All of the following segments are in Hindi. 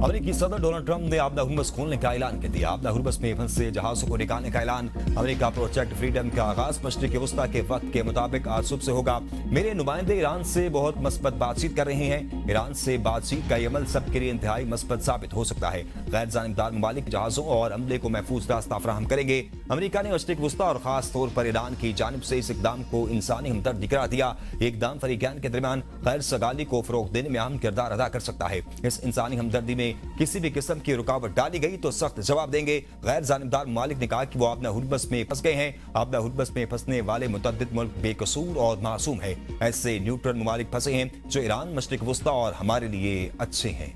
अमेरिकी सदर डोनाल्ड ट्रंप ने आपदा हुर्मुज़ खोलने का ऐलान कर दिया। आपदा हुर्मुज़ में फंसे जहाजों को निकालने का ऐलान। अमेरिका प्रोजेक्ट फ्रीडम का आगाज मशरिक़ वस्ता के वक्त के मुताबिक आज सुबह से होगा। मेरे नुमाइंदे ईरान से बहुत मस्बत बातचीत कर रहे हैं। ईरान से बातचीत का अमल सबके लिए इंतहाई मस्बत साबित हो सकता है। गैर जानिबदार ममालिक जहाजों और अमले को महफूज रास्ता फराहम करेंगे। अमेरिका ने मशरिक़ वस्ता और खास तौर पर ईरान की जानिब से इस इकदाम को इंसानी हमदर्दी करार दिया। इकदाम फरीकैन के दरमियान गैर सगाली को फरोग देने में अहम किरदार अदा कर सकता है। इस इंसानी हमदर्दी में किसी भी किस्म की रुकावट डाली गई तो सख्त जवाब देंगे। गैर जानिबदार ममालिक ने कहा कि वो आपदा हुर्मुज़ में फंस गए हैं। आपदा हुर्मुज़ में फंसने वाले मुतअद्दिद मुल्क बेकसूर और मासूम है। ऐसे न्यूट्रल ममालिक फंसे हैं जो ईरान, मशरिक़ वस्ता और हमारे लिए अच्छे हैं।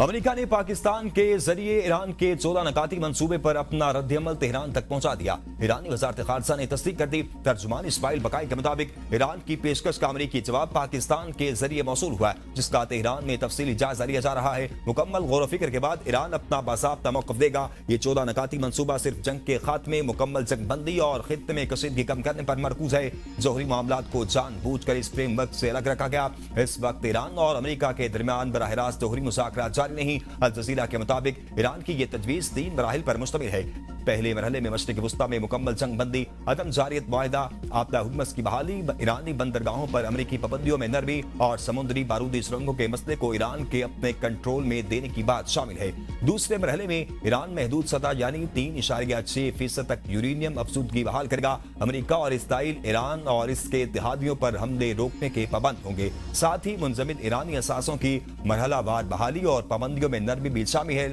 अमेरिका ने पाकिस्तान के जरिए ईरान के 14 नकाती मंसूबे पर अपना रद्द-ए-अमल तेहरान तक पहुंचा दिया। ईरानी वज़ारत ख़ारजा ने तस्दीक कर दी। तर्जुमान इस्माइल बकाई के मुताबिक ईरान की पेशकश का अमेरिकी जवाब पाकिस्तान के जरिए मौसूल हुआ है, जिसका तेहरान में तफसीली जायजा लिया जा रहा है। मुकम्मल गौर फिक्र के बाद ईरान अपना बाज़ाब्ता मौक़िफ़ देगा। ये 14 नकाती मंसूबा सिर्फ जंग के खात्मे, मुकम्मल जंगबंदी और खित्ते में कशीदगी कम करने पर मरकूज है। जोहरी मामलात को जानबूझकर इस फ्रेमवर्क से अलग रखा गया। इस वक्त ईरान और अमेरिका के दरमियान बराह रास्त जोहरी मुज़ाकरात जारी नहीं। अल जज़ीरा के मुताबिक ईरान की ये तजवीज़ 3 मराहिल पर मुश्तमिल है। पहले मरहले में मशरिक़ वस्ता में मुकम्मल जंगबंदी, अदम जारियत मुआहिदा, आपदा हुर्मुज़ की बहाली, ईरानी बंदरगाहों पर अमेरिकी पाबंदियों में नरमी और समुद्री बारूदी सुरंगों के मसले को ईरान के अपने कंट्रोल में देने की बात शामिल है। दूसरे मरहले में ईरान महदूद सतह यानी 3.6% तक यूरेनियम अफसूदगी बहाल करेगा। अमेरिका और इसराइल ईरान और इसके इत्तेहादियों पर हमले रोकने के पाबंद होंगे। साथ ही मुंजमिद ईरानी असासों की मरहलावार बहाली और पाबंदियों में नरमी भी शामिल है।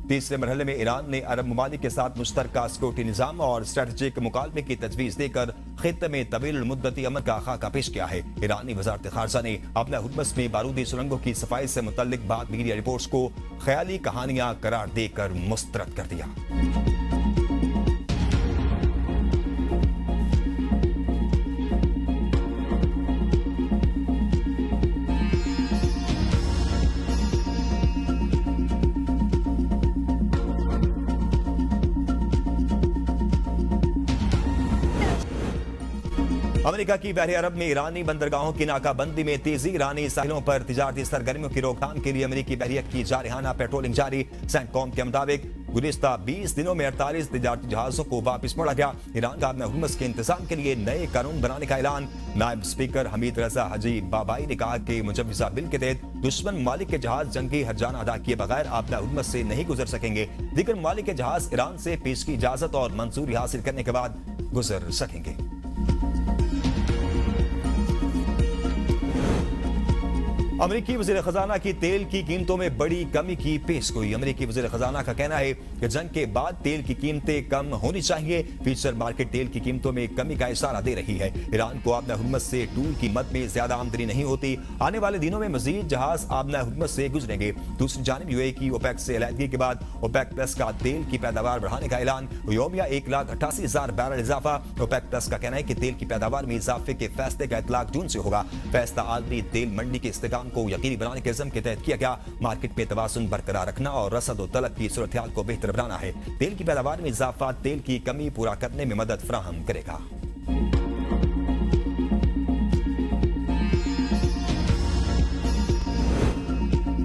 तीसरे मरहले में ईरान ने अरब ममालिक के साथ मुश्तरका सिक्योरिटी निज़ाम और स्ट्रेटेजिक मुकालमे की तजवीज़ देकर खित्ते में तवील मुद्दती अमल का खाका पेश किया है। ईरानी वज़ारत ख़ारजा ने आपदा हुर्मुज़ में बारूदी सुरंगों की सफाई से मुतल्लिक बाद मीडिया रिपोर्ट्स को ख्याली कहानियां करार देकर मुस्तरद कर दिया। अमेरिका की बहरे अरब में ईरानी बंदरगाहों की नाकाबंदी में तेजी। ईरानी साहिलों पर तिजारती सरगर्मियों की रोकथाम के लिए अमेरिकी बहरिया की जारहाना पेट्रोलिंग जारी। सेंटकॉम के मुताबिक गुज़िश्ता 20 दिनों में 48 तिजारती जहाजों को वापस मोड़ा गया। ईरान का आपदा हुर्मुज़ के इंतजाम के लिए नए कानून बनाने का ऐलान। नायब स्पीकर हमीद रजा हाजी बाबाई ने कहा कि मुजव्वज़ा बिल के तहत दुश्मन ममालिक के जहाज जंगी हर्जाना अदा किए बगैर आपदा हुर्मुज़ से नहीं गुजर सकेंगे। दीगर ममालिक के जहाज ईरान से पेश की इजाजत और मंजूरी हासिल करने के बाद गुजर सकेंगे। अमेरिकी वज़ीर खजाना की तेल की कीमतों में बड़ी कमी की पेशगोई। अमेरिकी वज़ीर खजाना का कहना है कि जंग के बाद तेल की कीमतें कम होनी चाहिए। फ्यूचर मार्केट तेल की कीमतों में कमी का इशारा दे रही है। ईरान को आपदा हुर्मुज़ से टूल की मद में ज्यादा आमदनी नहीं होती। आने वाले दिनों में मजीद जहाज आपदा हुर्मुज़ से गुजरेंगे। दूसरी जानिब यूएई की ओपेक से अलहदगी के बाद ओपेक प्लस का तेल की पैदावार बढ़ाने का ऐलान। योमिया 1,88,000 बैरल इजाफा। ओपेक प्लस का कहना है कि तेल की पैदावार में इजाफे के फैसले का इतलाक जून से होगा। फैसला आलमी तेल मंडी के इस्तेहकाम को यकीनी बनाने के इज़्म के तहत किया गया। मार्केट में तवाज़ुन बरकरार रखना और रसद और तलब की सूरत-ए-हाल को बेहतर बनाना है। तेल की पैदावार में इजाफा तेल की कमी पूरा करने में मदद फराहम करेगा।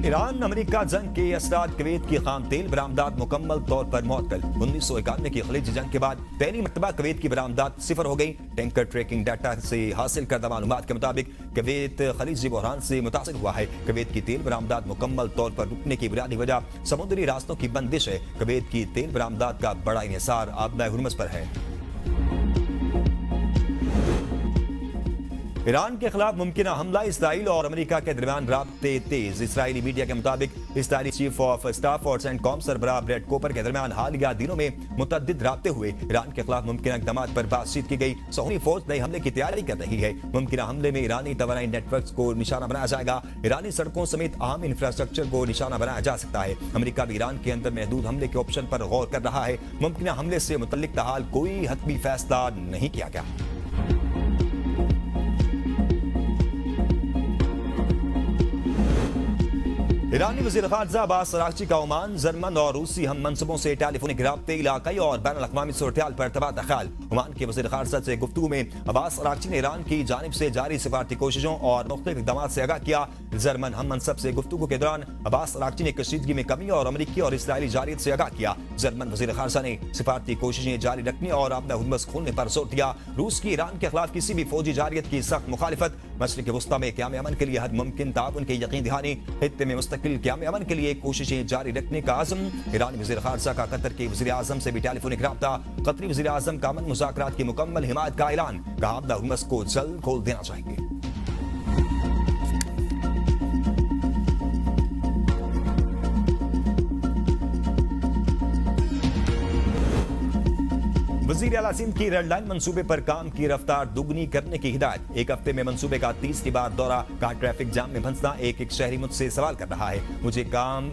ईरान अमेरिका जंग के असरात कुवैत की खाम तेल बरामदात मुकम्मल तौर पर मुअत्तल। 1991 की खलीजी जंग के बाद पहली मरतबा कुवैत की बरामदात सिफर हो गई। टैंकर ट्रैकिंग डाटा से हासिल करदा मालूमात के मुताबिक कुवैत खलीजी बहरान से मुतासिर हुआ है। कुवैत की तेल बरामदात मुकम्मल तौर पर रुकने की बुनियादी वजह समुद्री रास्तों की बंदिश है। कुवैत की तेल बरामदात का बड़ा इन्हिसार आपदा हुर्मुज़ पर है। ईरान के खिलाफ मुमकिन हमला, इसराइल और अमेरिका के दरमियान राब्ते तेज। इसराइली मीडिया के मुताबिक इसराइली चीफ ऑफ स्टाफ और सेंटकॉम सरबराह ब्रैड कोपर के दरमियान हालिया दिनों में मुतअद्दिद राब्ते हुए। ईरान के खिलाफ मुमकिन इक़दामात पर बातचीत की गई। सहूनी फौज नए हमले की तैयारी कर रही है। मुमकिन हमले में ईरानी तवानाई नेटवर्क को निशाना बनाया जाएगा। ईरानी सड़कों समेत अहम इंफ्रास्ट्रक्चर को निशाना बनाया जा सकता है। अमेरिका भी ईरान के अंदर महदूद हमले के ऑप्शन पर गौर कर रहा है। मुमकिन हमले से मुतल्लिक ताहाल कोई हतमी फैसला नहीं किया गया। ईरानी वज़ीर ख़ारजा अब्बास अराग़ची का ओमान, जर्मन और रूसी हम मनसबों से टेलीफोनिक राब्ते, इलाकाई और बैनुल अक़वामी सूरत-ए-हाल पर तबादला ख्याल। ओमान के वज़ीर ख़ारजा से गुफ्तगू में अब्बास अराग़ची ने ईरान की जानिब से जारी सिफारती कोशिशों और मुख्तलिफ इक़दामात से आगाह किया। जर्मन हम मनसब से गुफ्तगू के दौरान अब्बास अराग़ची ने कशीदगी में कमी और अमरीकी और इसराइली जारियत से आगाह किया। जर्मन वज़ीर ख़ारजा ने सिफारती कोशिशें जारी रखने और अपना हुदबस खोलने पर जोर दिया। रूस की ईरान के खिलाफ किसी भी फौजी जारियत की सख्त मुखालिफत, मशरिक़ वस्ता में क़याम अमन के लिए हर मुमकिन ताउन के यकीन दहानी, खित्ते में मुस्तकिल क़याम अमन के लिए कोशिशें जारी रखने का आज़म। ईरानी वज़ीर ख़ारजा का कतर के वज़ीर आज़म से भी टेलीफोनिक राब्ता, कतरी वज़ीर आज़म का अमन मुज़ाकरात की मुकम्मल हिमायत का ऐलान, कहा अपना हुदबस को जल्द खोल देना चाहिए। वज़ीर आला सिंध की रेड लाइन मंसूबे पर काम की रफ्तार दुगनी करने की हिदायत। एक हफ्ते में मंसूबे का 30 बार दौरा, कहा ट्रैफिक जाम में फंसना। एक शहरी मुझसे सवाल कर रहा है, मुझे काम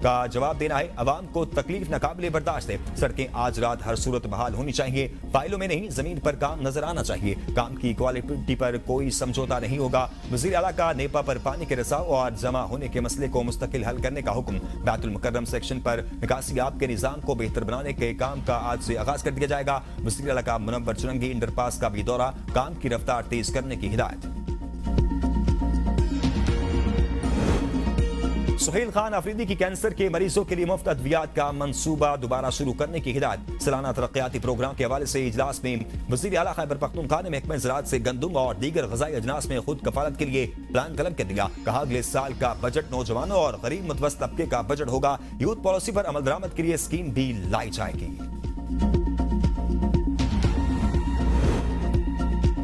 का जवाब देना है। अवाम को तकलीफ नाकाबिले बर्दाश्त है। सड़कें आज रात हर सूरत बहाल होनी चाहिए। फाइलों में नहीं, जमीन पर काम नजर आना चाहिए। काम की क्वालिटी पर कोई समझौता नहीं होगा। वज़ीर आला का नेपा पर पानी के रिसाव और जमा होने के मसले को मुस्तकिल हल करने का हुक्म। बैतुल मुकर्रम सेक्शन पर निकासी आब के निजाम को बेहतर बनाने के काम का आज से आगाज कर दिया जाएगा। वज़ीर आला का मुनव्वर चुरंगी इंडरपास का भी दौरा, काम की रफ्तार तेज करने की हिदायत। सुहेल खान अफरीदी की कैंसर के मरीजों के लिए मुफ्त अद्वियात का मंसूबा दोबारा शुरू करने की हिदायत। सालाना तरक्याती प्रोग्राम के हवाले से इजलास में वज़ीर आला खैबर पख्तूनख्वा ने महकमा ज़राअत से गंदुम और दीगर ग़िज़ाई अजनास में खुद कफालत के लिए प्लान कलम कर दिया। कहा अगले साल का बजट नौजवानों और गरीब मुतवस्सित तबके का बजट होगा। यूथ पॉलिसी पर अमल दरामद के लिए स्कीम भी लाई जाएगी।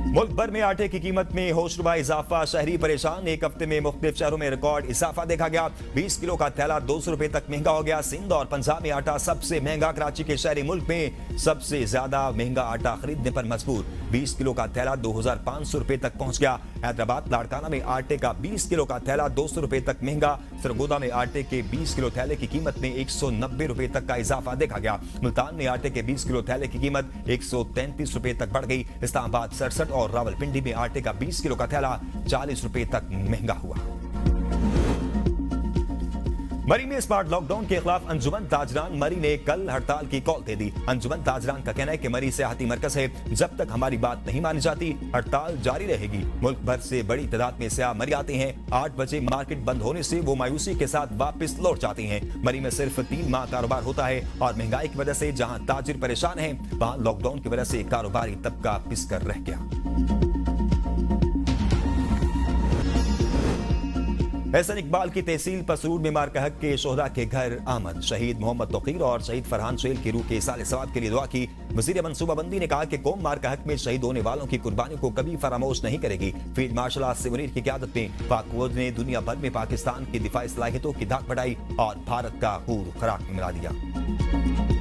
मुल्क भर में आटे की कीमत में होशरुबा इजाफा, शहरी परेशान। एक हफ्ते में मुख्तलिफ शहरों में रिकॉर्ड इजाफा देखा गया। 20 किलो का थैला 200 रुपए तक महंगा हो गया। सिंध और पंजाब में आटा सबसे महंगा। कराची के शहरी मुल्क में सबसे ज्यादा महंगा आटा खरीदने पर मजबूर। 20 किलो का थैला 2500 रुपए तक पहुंच गया। हैदराबाद लाड़काना में आटे का 20 किलो का थैला 200 रुपए तक महंगा। सरगोदा में आटे के 20 किलो थैले की कीमत में 190 रुपए तक का इजाफा देखा गया। मुल्तान में आटे के 20 किलो थैले की कीमत 133 रुपए तक बढ़ गई। इस्लामाबाद 67 और रावलपिंडी में आटे का 20 किलो का थैला 40 रुपए तक महंगा हुआ। मरी में स्मार्ट लॉकडाउन के खिलाफ अंजुमन ताजरान मरी ने कल हड़ताल की कॉल दे दी। अंजुमन ताजरान का कहना है कि मरी सियाहती मरकज है, जब तक हमारी बात नहीं मानी जाती हड़ताल जारी रहेगी। मुल्क भर से बड़ी तादाद में सियाह मरी आते हैं। 8 बजे मार्केट बंद होने से वो मायूसी के साथ वापस लौट जाते हैं। मरी में सिर्फ 3 माह कारोबार होता है और महंगाई की वजह से जहां ताजिर परेशान है, वहां लॉकडाउन की वजह से कारोबारी तबका पिसकर रह गया। एहसन इकबाल की तहसील पसरूर में मारकहक के शोहदा के घर आमद। शहीद मोहम्मद तौकीर और शहीद फरहान सुहेल की रूह के इसाले सवाब के लिए दुआ की। वजीर मनसूबाबंदी ने कहा कि कौम मारकहक में शहीद होने वालों की कुर्बानी को कभी फरामोश नहीं करेगी। फील्ड मार्शल आसिफ मुनीर की क़यादत में पाक फौज ने दुनिया भर में पाकिस्तान की दिफाई सलाहियतों की धाक बढ़ाई और भारत का खून खराक में मिला दिया।